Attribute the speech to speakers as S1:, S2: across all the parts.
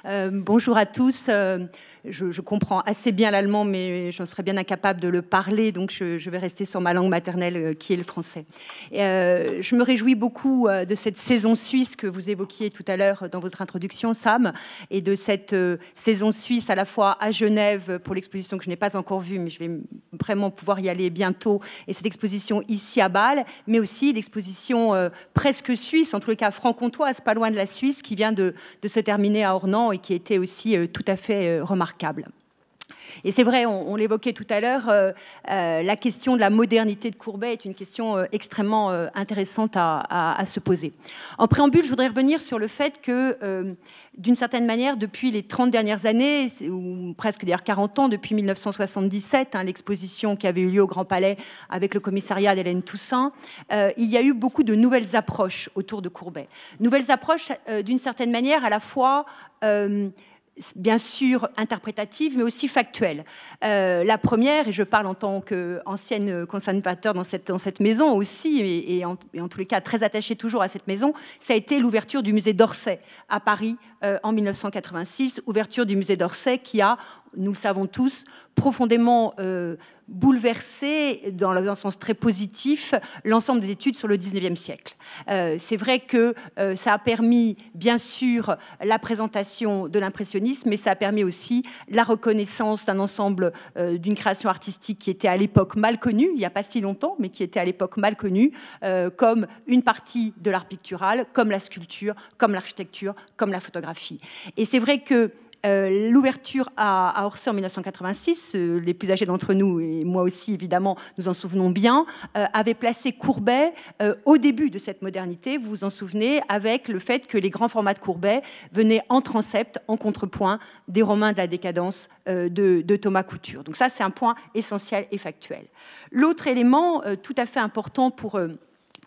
S1: Bonjour à tous. Je comprends assez bien l'allemand, mais j'en serais bien incapable de le parler, donc je vais rester sur ma langue maternelle, qui est le français. Je me réjouis beaucoup de cette saison suisse que vous évoquiez tout à l'heure dans votre introduction, Sam, et de cette saison suisse à la fois à Genève pour l'exposition que je n'ai pas encore vue, mais je vais vraiment pouvoir y aller bientôt, et cette exposition ici à Bâle, mais aussi l'exposition presque suisse, en tous les cas franc-comtoise, pas loin de la Suisse, qui vient de se terminer à Ornans et qui était aussi tout à fait remarquable. Et c'est vrai, on l'évoquait tout à l'heure, la question de la modernité de Courbet est une question extrêmement intéressante à se poser. En préambule, je voudrais revenir sur le fait que, d'une certaine manière, depuis les 30 dernières années, ou presque d'ailleurs 40 ans, depuis 1977, l'exposition qui avait eu lieu au Grand Palais avec le commissariat d'Hélène Toussaint, il y a eu beaucoup de nouvelles approches autour de Courbet. Nouvelles approches, d'une certaine manière, à la fois bien sûr interprétative, mais aussi factuelle. La première, et je parle en tant qu'ancienne conservateur dans cette maison aussi, et en tous les cas très attachée toujours à cette maison, ça a été l'ouverture du musée d'Orsay à Paris en 1986, ouverture du musée d'Orsay qui a, nous le savons tous, profondément bouleversé, dans un sens très positif, l'ensemble des études sur le 19e siècle. C'est vrai que ça a permis, bien sûr, la présentation de l'impressionnisme, mais ça a permis aussi la reconnaissance d'un ensemble d'une création artistique qui était à l'époque mal connue, il n'y a pas si longtemps, mais qui était à l'époque mal connue, comme une partie de l'art pictural, comme la sculpture, comme l'architecture, comme la photographie. Et c'est vrai que l'ouverture à Orsay en 1986, les plus âgés d'entre nous, et moi aussi évidemment, nous en souvenons bien, avait placé Courbet au début de cette modernité, vous vous en souvenez, avec le fait que les grands formats de Courbet venaient en transept, en contrepoint des Romains de la décadence de Thomas Couture. Donc ça, c'est un point essentiel et factuel. L'autre élément tout à fait important pour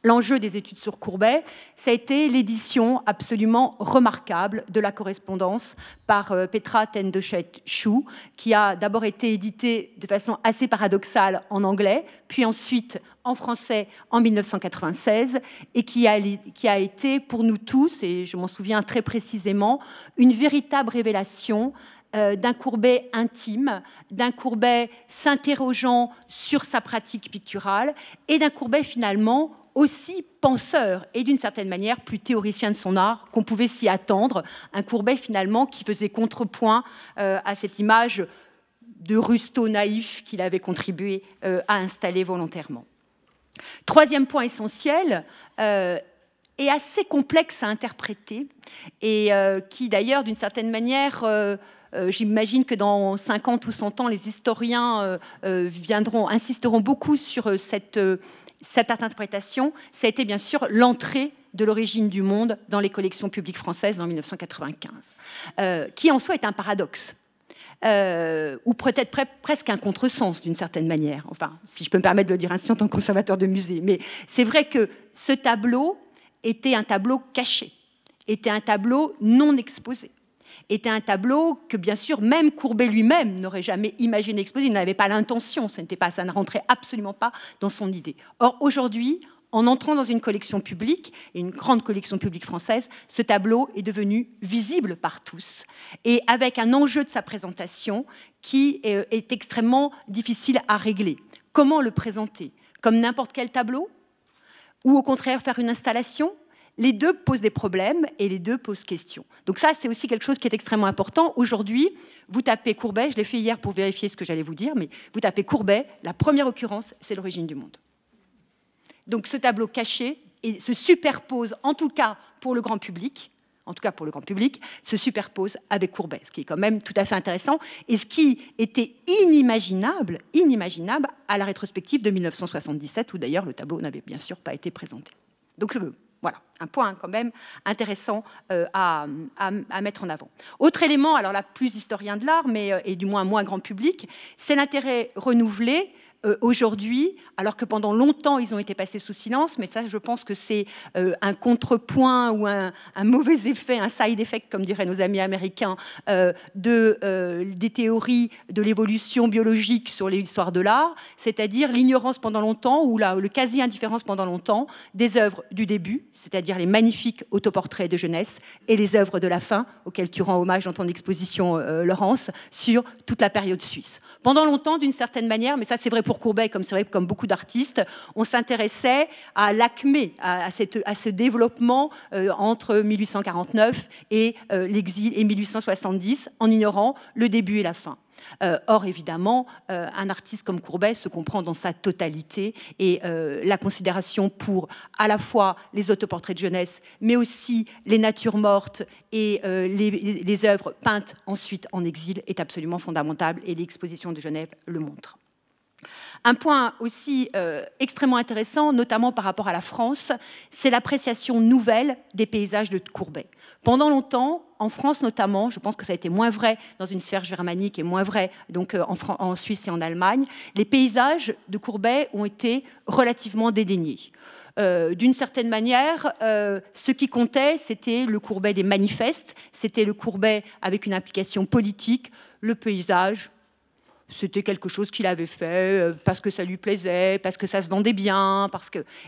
S1: l'enjeu des études sur Courbet, ça a été l'édition absolument remarquable de la correspondance par Petra Ten-Dochet-Schuh, qui a d'abord été éditée de façon assez paradoxale en anglais, puis ensuite en français en 1996, et qui a été pour nous tous, et je m'en souviens très précisément, une véritable révélation d'un Courbet intime, d'un Courbet s'interrogeant sur sa pratique picturale, et d'un Courbet finalement aussi penseur et d'une certaine manière plus théoricien de son art qu'on pouvait s'y attendre. Un Courbet finalement qui faisait contrepoint à cette image de Rustaud naïf qu'il avait contribué à installer volontairement. Troisième point essentiel, et assez complexe à interpréter, et qui d'ailleurs d'une certaine manière... j'imagine que dans 50 ou 100 ans, les historiens insisteront beaucoup sur cette interprétation. Ça a été bien sûr l'entrée de l'origine du monde dans les collections publiques françaises en 1995, qui en soi est un paradoxe, ou peut-être presque un contresens d'une certaine manière, enfin, si je peux me permettre de le dire ainsi en tant que conservateur de musée. Mais c'est vrai que ce tableau était un tableau caché, était un tableau non exposé, était un tableau que, bien sûr, même Courbet lui-même n'aurait jamais imaginé exposer. Il n'avait pas l'intention, ça ne rentrait absolument pas dans son idée. Or, aujourd'hui, en entrant dans une collection publique, et une grande collection publique française, ce tableau est devenu visible par tous, et avec un enjeu de sa présentation qui est extrêmement difficile à régler. Comment le présenter? Comme n'importe quel tableau? Ou au contraire faire une installation? Les deux posent des problèmes et les deux posent question. Donc ça, c'est aussi quelque chose qui est extrêmement important. Aujourd'hui, vous tapez Courbet, je l'ai fait hier pour vérifier ce que j'allais vous dire, mais vous tapez Courbet, la première occurrence, c'est l'origine du monde. Donc ce tableau caché se superpose, en tout cas pour le grand public, se superpose avec Courbet, ce qui est quand même tout à fait intéressant, et ce qui était inimaginable à la rétrospective de 1977, où d'ailleurs le tableau n'avait bien sûr pas été présenté. Donc voilà, un point quand même intéressant à mettre en avant. Autre élément, alors là, plus historien de l'art, mais et du moins grand public, c'est l'intérêt renouvelé aujourd'hui, alors que pendant longtemps, ils ont été passés sous silence, mais ça, je pense que c'est un contrepoint ou un mauvais effet, un side effect, comme diraient nos amis américains, des théories de l'évolution biologique sur l'histoire de l'art, c'est-à-dire l'ignorance pendant longtemps, ou le quasi-indifférence pendant longtemps, des œuvres du début, c'est-à-dire les magnifiques autoportraits de jeunesse, et les œuvres de la fin, auxquelles tu rends hommage dans ton exposition, Laurence, sur toute la période suisse. Pendant longtemps, d'une certaine manière, mais ça c'est vrai pour Courbet, comme c'est vrai comme beaucoup d'artistes, on s'intéressait à l'acmé, à ce développement entre 1849 et l'exil et 1870, en ignorant le début et la fin. Or, évidemment, un artiste comme Courbet se comprend dans sa totalité et la considération pour à la fois les autoportraits de jeunesse, mais aussi les natures mortes et les œuvres peintes ensuite en exil est absolument fondamentale et l'exposition de Genève le montre. Un point aussi extrêmement intéressant, notamment par rapport à la France, c'est l'appréciation nouvelle des paysages de Courbet. Pendant longtemps, en France notamment, je pense que ça a été moins vrai dans une sphère germanique et moins vrai donc, en Suisse et en Allemagne, les paysages de Courbet ont été relativement dédaignés. D'une certaine manière, ce qui comptait, c'était le Courbet des manifestes, c'était le Courbet avec une implication politique, le paysage. C'était quelque chose qu'il avait fait parce que ça lui plaisait, parce que ça se vendait bien,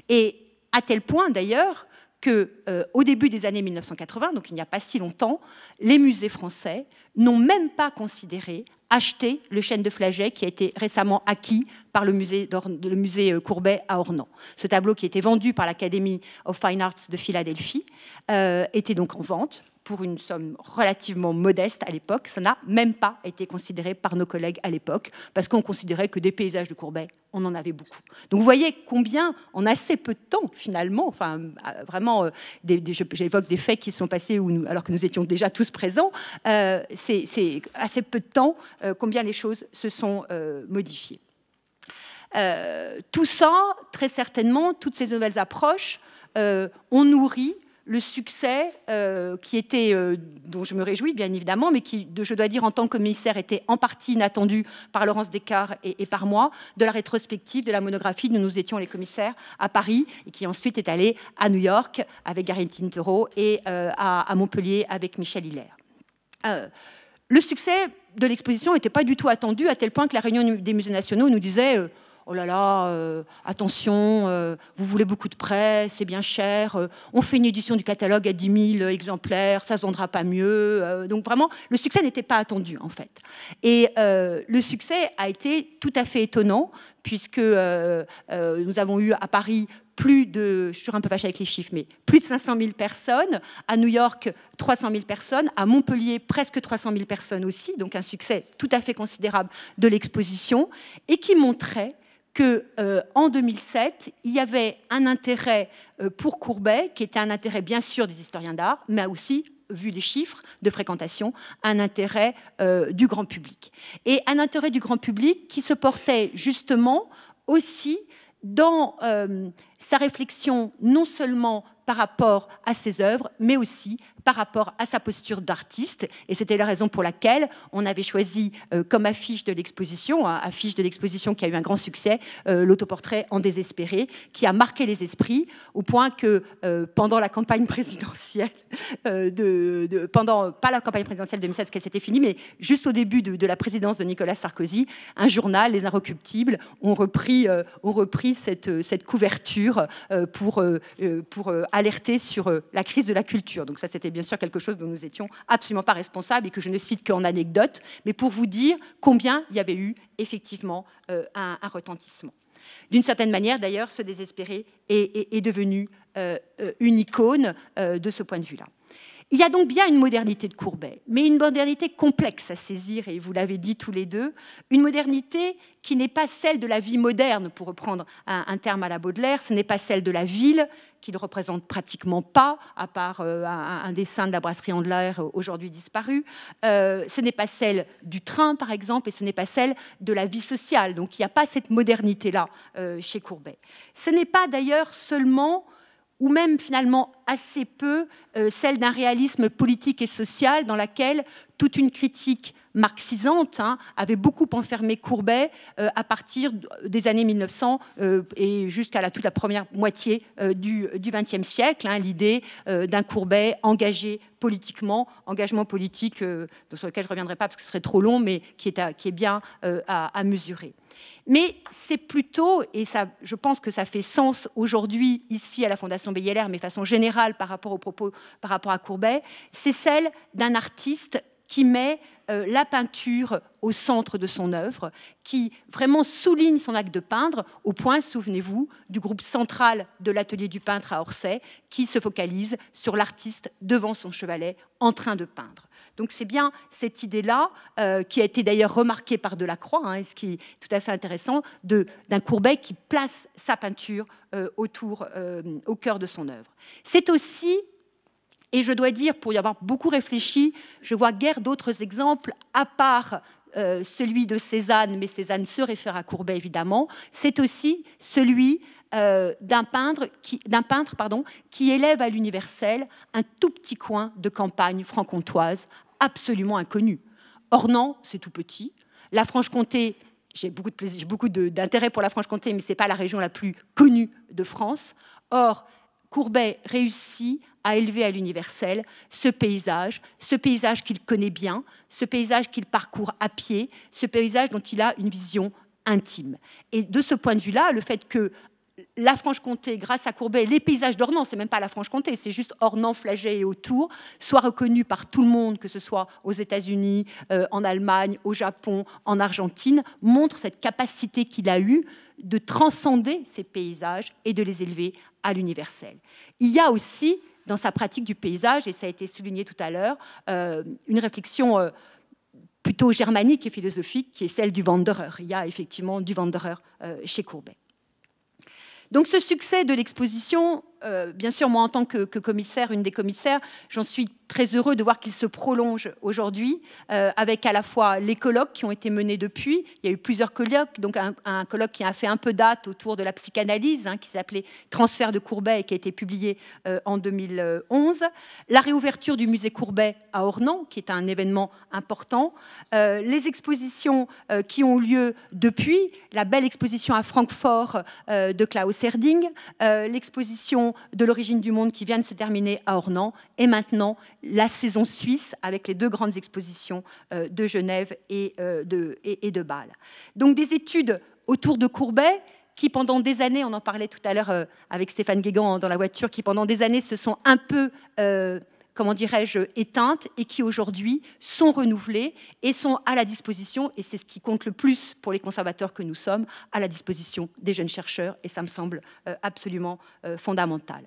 S1: et à tel point d'ailleurs qu'au début des années 1980, donc il n'y a pas si longtemps, les musées français n'ont même pas considéré acheter le chêne de Flagey qui a été récemment acquis par le musée Courbet à Ornans. Ce tableau qui était vendu par l'Academy of Fine Arts de Philadelphie était donc en vente pour une somme relativement modeste à l'époque. Ça n'a même pas été considéré par nos collègues à l'époque, parce qu'on considérait que des paysages de Courbet, on en avait beaucoup. Donc vous voyez combien, en assez peu de temps, finalement, enfin vraiment, j'évoque des faits qui se sont passés alors que nous étions déjà tous présents, c'est assez peu de temps combien les choses se sont modifiées. Tout ça, très certainement, toutes ces nouvelles approches ont nourri le succès qui était, dont je me réjouis bien évidemment, mais qui, je dois dire, en tant que commissaire, était en partie inattendu par Laurence Descartes et par moi, de la rétrospective, de la monographie dont nous étions les commissaires à Paris, et qui ensuite est allée à New York avec Gary Tintero et à Montpellier avec Michel Hilaire. Le succès de l'exposition n'était pas du tout attendu, à tel point que la réunion des musées nationaux nous disait oh là là, attention, vous voulez beaucoup de prêts, c'est bien cher, on fait une édition du catalogue à 10 000 exemplaires, ça ne se vendra pas mieux. Donc vraiment, le succès n'était pas attendu, en fait. Et le succès a été tout à fait étonnant, puisque nous avons eu à Paris plus de, je suis un peu fâchée avec les chiffres, mais plus de 500 000 personnes, à New York 300 000 personnes, à Montpellier presque 300 000 personnes aussi, donc un succès tout à fait considérable de l'exposition, et qui montrait qu'en 2007, il y avait un intérêt pour Courbet, qui était un intérêt bien sûr des historiens d'art, mais aussi, vu les chiffres de fréquentation, un intérêt du grand public. Et un intérêt du grand public qui se portait justement aussi dans sa réflexion, non seulement par rapport à ses œuvres, mais aussi par rapport à sa posture d'artiste. Et c'était la raison pour laquelle on avait choisi comme affiche de l'exposition qui a eu un grand succès, l'autoportrait En désespéré, qui a marqué les esprits au point que pendant la campagne présidentielle, pas la campagne présidentielle de 2007, parce qu'elle s'était finie, mais juste au début de la présidence de Nicolas Sarkozy, un journal, Les Inrecuptibles, ont repris cette couverture pour alerter sur la crise de la culture. Donc ça, c'était bien sûr quelque chose dont nous n'étions absolument pas responsables et que je ne cite qu'en anecdote, mais pour vous dire combien il y avait eu effectivement un retentissement. D'une certaine manière, d'ailleurs, Ce désespéré est devenu une icône de ce point de vue-là. Il y a donc bien une modernité de Courbet, mais une modernité complexe à saisir, et vous l'avez dit tous les deux, une modernité qui n'est pas celle de la vie moderne, pour reprendre un terme à la Baudelaire, ce n'est pas celle de la ville, qui ne représente pratiquement pas, à part un dessin de la brasserie Andler, aujourd'hui disparu, ce n'est pas celle du train, par exemple, et ce n'est pas celle de la vie sociale. Donc il n'y a pas cette modernité-là chez Courbet. Ce n'est pas d'ailleurs seulement, ou même finalement assez peu, celle d'un réalisme politique et social dans laquelle toute une critique marxisante, hein, avait beaucoup enfermé Courbet à partir des années 1900 et jusqu'à toute la première moitié du XXe siècle. Hein, l'idée d'un Courbet engagé politiquement, engagement politique sur lequel je ne reviendrai pas parce que ce serait trop long, mais qui est bien à mesurer. Mais c'est plutôt, et ça, je pense que ça fait sens aujourd'hui ici à la Fondation BILR, mais de façon générale par rapport aux propos, par rapport à Courbet, c'est celle d'un artiste qui met la peinture au centre de son œuvre, qui vraiment souligne son acte de peindre, au point, souvenez-vous, du groupe central de l'atelier du peintre à Orsay, qui se focalise sur l'artiste devant son chevalet en train de peindre. Donc c'est bien cette idée-là, qui a été d'ailleurs remarquée par Delacroix, hein, et ce qui est tout à fait intéressant, d'un Courbet qui place sa peinture au cœur de son œuvre. C'est aussi, et je dois dire, pour y avoir beaucoup réfléchi, je vois guère d'autres exemples, à part celui de Cézanne, mais Cézanne se réfère à Courbet évidemment, c'est aussi celui d'un peintre qui élève à l'universel un tout petit coin de campagne franc-comtoise absolument inconnu. Ornans, c'est tout petit. La Franche-Comté, j'ai beaucoup d'intérêt pour la Franche-Comté, mais ce n'est pas la région la plus connue de France. Or, Courbet réussit à élever à l'universel ce paysage qu'il connaît bien, ce paysage qu'il parcourt à pied, ce paysage dont il a une vision intime. Et de ce point de vue-là, le fait que la Franche-Comté, grâce à Courbet, les paysages d'Ornans, c'est même pas la Franche-Comté, c'est juste Ornans, Flagey et autour, soient reconnus par tout le monde, que ce soit aux États-Unis, en Allemagne, au Japon, en Argentine, montre cette capacité qu'il a eue de transcender ces paysages et de les élever à l'universel. Il y a aussi, dans sa pratique du paysage, et ça a été souligné tout à l'heure, une réflexion plutôt germanique et philosophique qui est celle du Wanderer. Il y a effectivement du Wanderer chez Courbet. Donc ce succès de l'exposition, bien sûr, moi en tant que commissaire, une des commissaires, j'en suis très heureux de voir qu'il se prolonge aujourd'hui avec à la fois les colloques qui ont été menés depuis. Il y a eu plusieurs colloques, donc un colloque qui a fait un peu date autour de la psychanalyse, hein, qui s'appelait Transfert de Courbet et qui a été publié en 2011. La réouverture du musée Courbet à Ornans, qui est un événement important. Les expositions qui ont lieu depuis, la belle exposition à Francfort de Klaus Herding, l'exposition de l'origine du monde qui vient de se terminer à Ornans, et maintenant la saison suisse avec les deux grandes expositions de Genève et de Bâle. Donc des études autour de Courbet qui pendant des années, on en parlait tout à l'heure avec Stéphane Guégan dans la voiture, qui pendant des années se sont un peu comment dirais-je, éteintes et qui aujourd'hui sont renouvelées et sont à la disposition, et c'est ce qui compte le plus pour les conservateurs que nous sommes, à la disposition des jeunes chercheurs, et ça me semble absolument fondamental.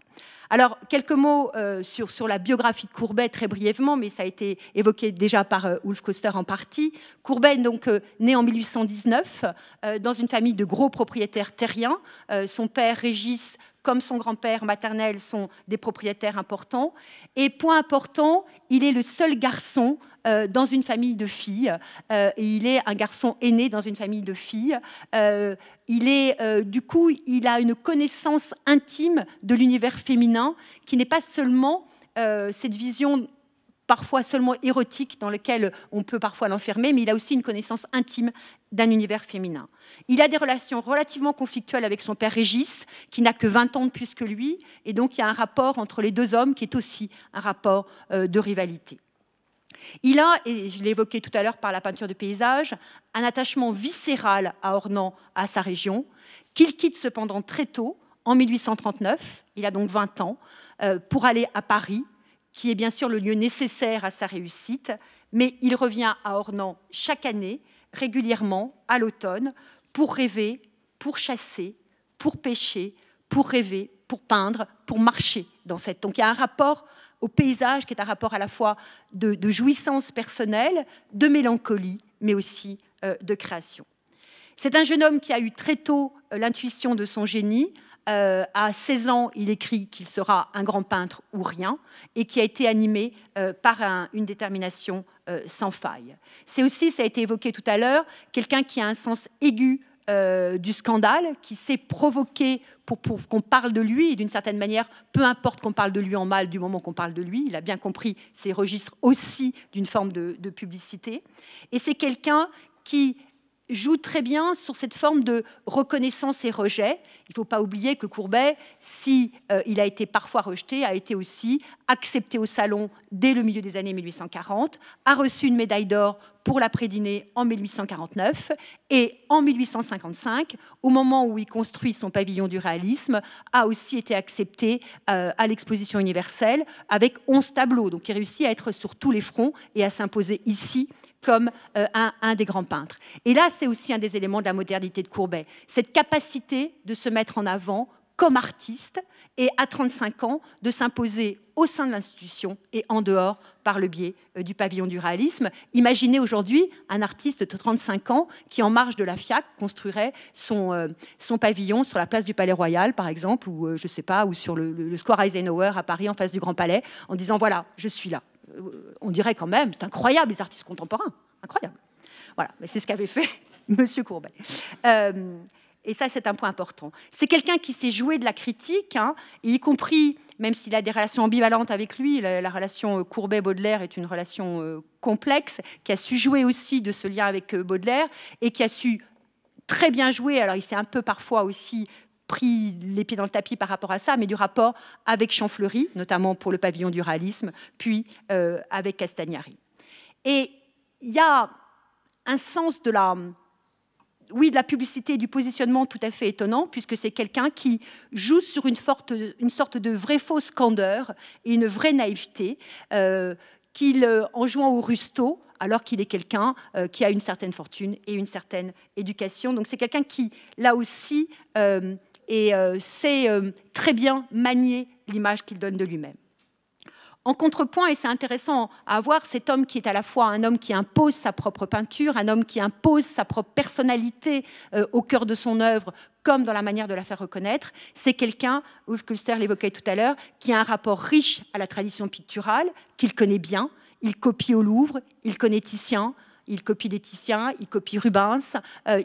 S1: Alors, quelques mots sur la biographie de Courbet, très brièvement, mais ça a été évoqué déjà par Ulf Köster en partie. Courbet, donc, né en 1819, dans une famille de gros propriétaires terriens. Son père, Régis, comme son grand-père maternel, sont des propriétaires importants. Et point important, il est le seul garçon dans une famille de filles. Et il est un garçon aîné dans une famille de filles. Du coup, il a une connaissance intime de l'univers féminin qui n'est pas seulement cette vision parfois seulement érotique dans lequel on peut parfois l'enfermer, mais il a aussi une connaissance intime d'un univers féminin. Il a des relations relativement conflictuelles avec son père Régis, qui n'a que 20 ans de plus que lui, et donc il y a un rapport entre les deux hommes qui est aussi un rapport de rivalité. Il a, et je l'ai évoqué tout à l'heure par la peinture de paysage, un attachement viscéral à Ornans, à sa région, qu'il quitte cependant très tôt, en 1839, il a donc 20 ans, pour aller à Paris, qui est bien sûr le lieu nécessaire à sa réussite, mais il revient à Ornans chaque année, régulièrement, à l'automne, pour rêver, pour chasser, pour pêcher, pour rêver, pour peindre, pour marcher dans cette... Donc il y a un rapport au paysage qui est un rapport à la fois de jouissance personnelle, de mélancolie, mais aussi de création. C'est un jeune homme qui a eu très tôt l'intuition de son génie. À 16 ans, il écrit qu'il sera un grand peintre ou rien, et qui a été animé par une détermination sans faille. C'est aussi, ça a été évoqué tout à l'heure, quelqu'un qui a un sens aigu du scandale, qui sait provoquer pour qu'on parle de lui, et d'une certaine manière, peu importe qu'on parle de lui en mal du moment qu'on parle de lui, il a bien compris ces registres aussi d'une forme de publicité. Et c'est quelqu'un qui joue très bien sur cette forme de reconnaissance et rejet. Il ne faut pas oublier que Courbet, si il a été parfois rejeté, a été aussi accepté au Salon dès le milieu des années 1840, a reçu une médaille d'or pour l'après-dîner en 1849, et en 1855, au moment où il construit son pavillon du réalisme, a aussi été accepté à l'exposition universelle avec 11 tableaux. Donc il réussit à être sur tous les fronts et à s'imposer ici comme un des grands peintres. Et là, c'est aussi un des éléments de la modernité de Courbet, cette capacité de se mettre en avant comme artiste et à 35 ans de s'imposer au sein de l'institution et en dehors par le biais du pavillon du réalisme. Imaginez aujourd'hui un artiste de 35 ans qui, en marge de la FIAC, construirait son pavillon sur la place du Palais Royal, par exemple, ou je sais pas, ou sur le square Eisenhower à Paris, en face du Grand Palais, en disant voilà, je suis là. On dirait quand même, c'est incroyable les artistes contemporains, incroyable. Voilà, mais c'est ce qu'avait fait Monsieur Courbet. Et ça, c'est un point important. C'est quelqu'un qui s'est joué de la critique, hein, y compris, même s'il a des relations ambivalentes avec lui, la relation Courbet-Baudelaire est une relation complexe, qui a su jouer aussi de ce lien avec Baudelaire, et qui a su très bien jouer, alors il s'est un peu parfois aussi pris les pieds dans le tapis par rapport à ça, mais du rapport avec Champfleury, notamment pour le pavillon du réalisme, puis avec Castagnari. Et il y a un sens de la publicité et du positionnement tout à fait étonnant, puisque c'est quelqu'un qui joue sur une sorte de vraie fausse candeur et une vraie naïveté, en jouant au rusto, alors qu'il est quelqu'un qui a une certaine fortune et une certaine éducation. Donc c'est quelqu'un qui, là aussi, sait très bien manier l'image qu'il donne de lui-même. En contrepoint, et c'est intéressant à voir, cet homme qui est à la fois un homme qui impose sa propre peinture, un homme qui impose sa propre personnalité au cœur de son œuvre, comme dans la manière de la faire reconnaître, c'est quelqu'un, Ulf Küster l'évoquait tout à l'heure, qui a un rapport riche à la tradition picturale, qu'il connaît bien. Il copie au Louvre, il connaît Titien, il copie des Titiens, il copie Rubens,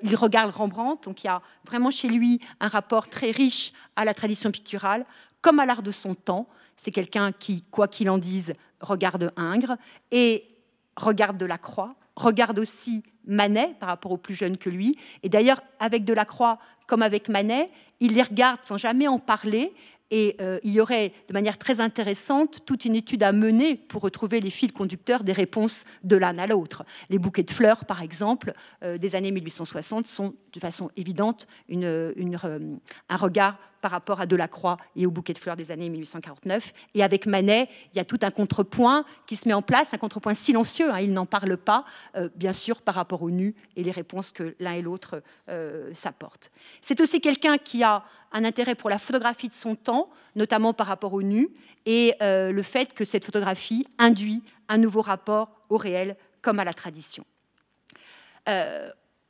S1: il regarde Rembrandt. Donc il y a vraiment chez lui un rapport très riche à la tradition picturale, comme à l'art de son temps. C'est quelqu'un qui, quoi qu'il en dise, regarde Ingres et regarde Delacroix, regarde aussi Manet par rapport aux plus jeunes que lui. Et d'ailleurs, avec Delacroix comme avec Manet, il les regarde sans jamais en parler. Et il y aurait, de manière très intéressante, toute une étude à mener pour retrouver les fils conducteurs des réponses de l'un à l'autre. Les bouquets de fleurs, par exemple, des années 1860, sont de façon évidente un regard par rapport à Delacroix et au bouquet de fleurs des années 1849. Et avec Manet, il y a tout un contrepoint qui se met en place, un contrepoint silencieux, hein, il n'en parle pas, bien sûr, par rapport aux nus et les réponses que l'un et l'autre s'apportent. C'est aussi quelqu'un qui a un intérêt pour la photographie de son temps, notamment par rapport aux nus, et le fait que cette photographie induit un nouveau rapport au réel comme à la tradition.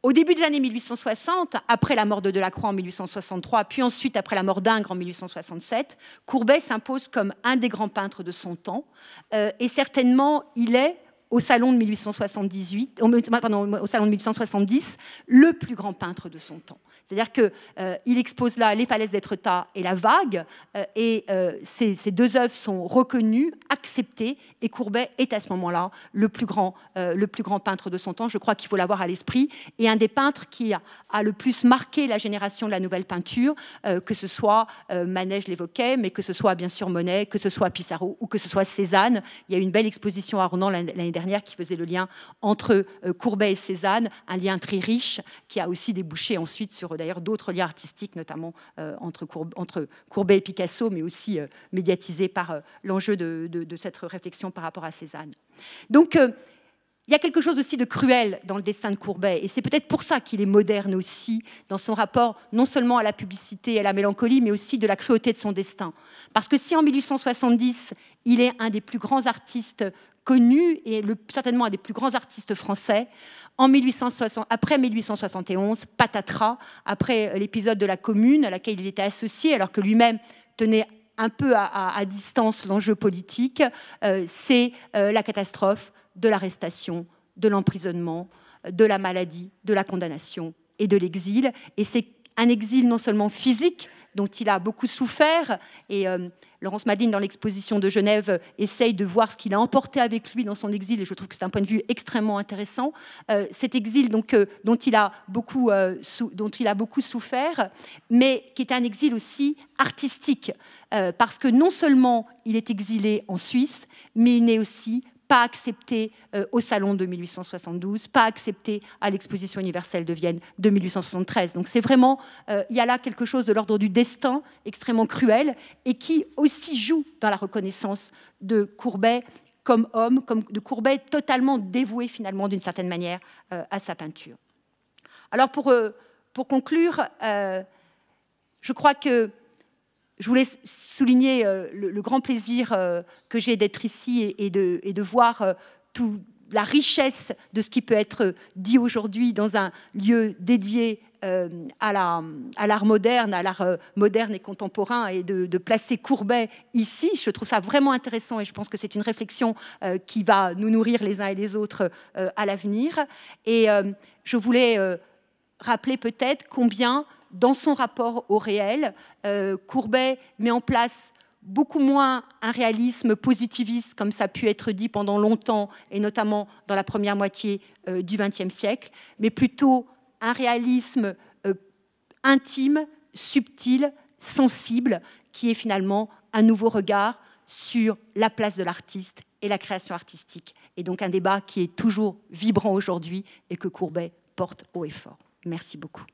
S1: Au début des années 1860, après la mort de Delacroix en 1863, puis ensuite après la mort d'Ingres en 1867, Courbet s'impose comme un des grands peintres de son temps, et certainement il est, au salon de 1878, au salon de 1870, le plus grand peintre de son temps. C'est-à-dire qu'il expose là Les falaises d'Étretat et La Vague, et ces deux œuvres sont reconnues, acceptées, et Courbet est à ce moment-là le plus grand peintre de son temps. Je crois qu'il faut l'avoir à l'esprit, et un des peintres qui a le plus marqué la génération de la nouvelle peinture, que ce soit Manet, je l'évoquais, mais que ce soit bien sûr Monet, que ce soit Pissarro ou que ce soit Cézanne. Il y a eu une belle exposition à Ronan l'année dernière qui faisait le lien entre Courbet et Cézanne, un lien très riche qui a aussi débouché ensuite sur d'ailleurs d'autres liens artistiques, notamment entre Courbet et Picasso, mais aussi médiatisés par l'enjeu de cette réflexion par rapport à Cézanne. Donc, il y a quelque chose aussi de cruel dans le destin de Courbet, et c'est peut-être pour ça qu'il est moderne aussi, dans son rapport non seulement à la publicité et à la mélancolie, mais aussi de la cruauté de son destin. Parce que si en 1870, il est un des plus grands artistes connus, et certainement un des plus grands artistes français, après 1871, patatras, après l'épisode de la Commune à laquelle il était associé, alors que lui-même tenait un peu à distance l'enjeu politique, c'est la catastrophe de l'arrestation, de l'emprisonnement, de la maladie, de la condamnation et de l'exil. Et c'est un exil non seulement physique, dont il a beaucoup souffert, et Laurence Madine, dans l'exposition de Genève, essaye de voir ce qu'il a emporté avec lui dans son exil, et je trouve que c'est un point de vue extrêmement intéressant. Cet exil donc, dont il a beaucoup souffert, mais qui est un exil aussi artistique, parce que non seulement il est exilé en Suisse, mais il n'est aussi pas accepté au Salon de 1872, pas accepté à l'Exposition universelle de Vienne de 1873. Donc c'est vraiment, il y a là quelque chose de l'ordre du destin extrêmement cruel et qui aussi joue dans la reconnaissance de Courbet comme homme, comme de Courbet totalement dévoué finalement d'une certaine manière à sa peinture. Alors pour conclure, je crois que je voulais souligner le grand plaisir que j'ai d'être ici et de voir toute la richesse de ce qui peut être dit aujourd'hui dans un lieu dédié à l'art moderne, et contemporain, et de placer Courbet ici. Je trouve ça vraiment intéressant et je pense que c'est une réflexion qui va nous nourrir les uns et les autres à l'avenir. Et je voulais rappeler peut-être combien, dans son rapport au réel, Courbet met en place beaucoup moins un réalisme positiviste, comme ça a pu être dit pendant longtemps, et notamment dans la première moitié du XXe siècle, mais plutôt un réalisme intime, subtil, sensible, qui est finalement un nouveau regard sur la place de l'artiste et la création artistique. Et donc un débat qui est toujours vibrant aujourd'hui et que Courbet porte haut et fort. Merci beaucoup.